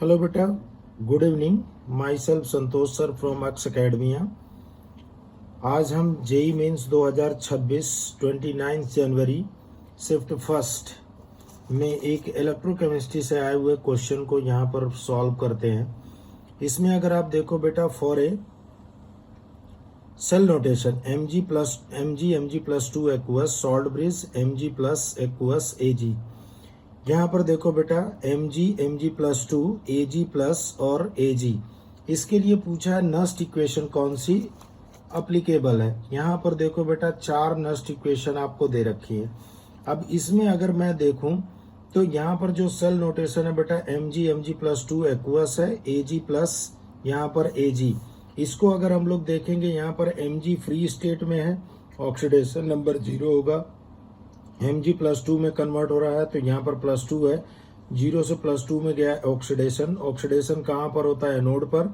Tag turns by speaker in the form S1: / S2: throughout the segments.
S1: Hello बेटा, good evening. My self Santosh sir from x academia. आज हम JEE mains 2026 29 जनवरी shift first में एक इलेक्ट्रोकेमिस्ट्री से आए हुए क्वेश्चन को यहाँ पर सॉल्व करते हैं। इसमें अगर आप देखो बेटा, for a cell notation Mg+2 aqueous salt bridge Mg+ aqueous Ag। यहाँ पर देखो बेटा, Mg+2 Ag+ और Ag, इसके लिए पूछा है नस्ट इक्वेशन कौन सी अप्लीकेबल है। यहाँ पर देखो बेटा, 4 नस्ट इक्वेशन आपको दे रखी है। अब इसमें अगर मैं देखूं तो यहाँ पर जो सेल नोटेशन है बेटा, Mg+2 एक्वस है, Ag+ यहाँ पर Ag। इसको अगर हम लोग देखेंगे, यहाँ पर Mg फ्री स्टेट में है, ऑक्सीडेशन नंबर 0 होगा। Mg+2 में कन्वर्ट हो रहा है तो यहाँ पर +2 है, 0 से +2 में गया ऑक्सीडेशन कहाँ पर होता है? एनोड पर।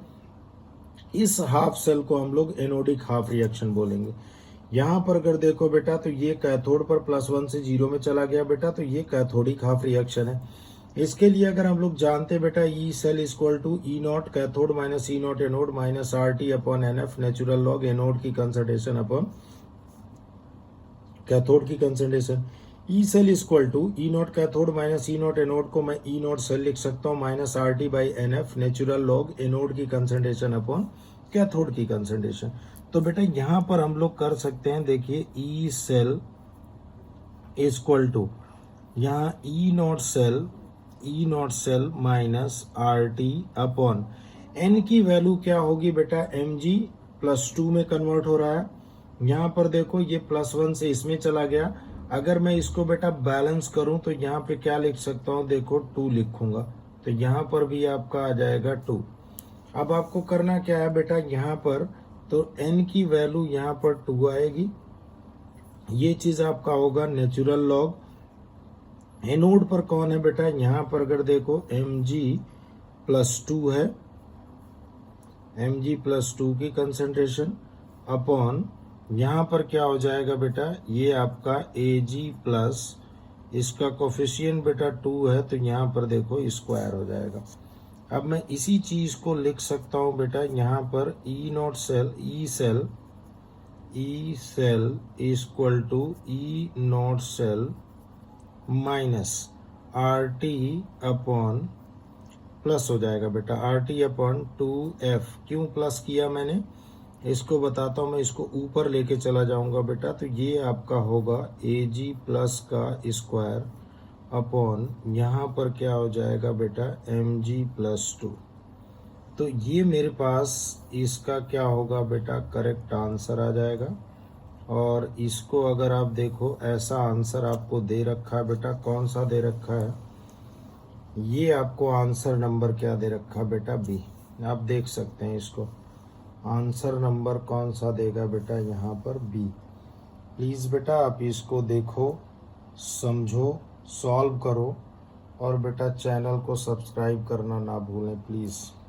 S1: इस हाफ सेल को हम लोग एनोडिक हाफ रिएक्शन बोलेंगे। यहाँ पर अगर देखो बेटा, तो ये कैथोड पर +1 से 0 में चला गया बेटा, तो ये कैथोडिक हाफ रिएक्शन है। इसके लिए अगर हम लोग जानते हैं बेटा, E cell equal to E0 cathode minus E0 anode minus RT/NF natural log anode की कंसंट्रेशन अपॉन कैथोड की concentration. E cell equal to E0 cathode minus E0 anode को मैं E0 सेल लिख सकता हूँ minus RT/NF natural log anode की concentration upon cathode की concentration. तो बेटा यहाँ पर हम लोग कर सकते हैं, देखिए ई सेल इक्वल टू यहाँ E0 cell minus RT/, N की वैल्यू क्या होगी बेटा? Mg+2 में कन्वर्ट हो रहा है। यहाँ पर देखो, ये +1 से इसमें चला गया। अगर मैं इसको बेटा बैलेंस करूं तो यहाँ पे क्या लिख सकता हूँ? देखो 2 लिखूंगा, तो यहाँ पर भी आपका आ जाएगा 2। अब आपको करना क्या है बेटा, यहाँ पर तो n की वैल्यू यहाँ पर 2 आएगी। ये चीज आपका होगा नेचुरल लॉग। एनोड पर कौन है बेटा? यहाँ पर अगर देखो Mg+2 है, Mg+2 की कंसंट्रेशन अपॉन यहाँ पर क्या हो जाएगा बेटा, ये आपका Ag+, इसका कोफिशिएंट बेटा 2 है, तो यहाँ पर देखो स्क्वायर हो जाएगा। अब मैं इसी चीज को लिख सकता हूँ बेटा, यहाँ पर E0 cell equal to E0 cell minus RT/, plus हो जाएगा बेटा RT/2F। क्यों प्लस किया मैंने, इसको बताता हूँ मैं। इसको ऊपर लेके चला जाऊंगा बेटा, तो ये आपका होगा Ag+ का स्क्वायर अपॉन यहाँ पर क्या हो जाएगा बेटा, Mg+2। तो ये मेरे पास इसका क्या होगा बेटा, करेक्ट आंसर आ जाएगा। और इसको अगर आप देखो, ऐसा आंसर आपको दे रखा है बेटा, कौन सा दे रखा है? ये आपको आंसर नंबर क्या दे रखा है बेटा? B। आप देख सकते हैं इसको, आंसर नंबर कौन सा देगा बेटा? यहाँ पर B। प्लीज़ बेटा आप इसको देखो, समझो, सॉल्व करो, और बेटा चैनल को सब्सक्राइब करना ना भूलें प्लीज़।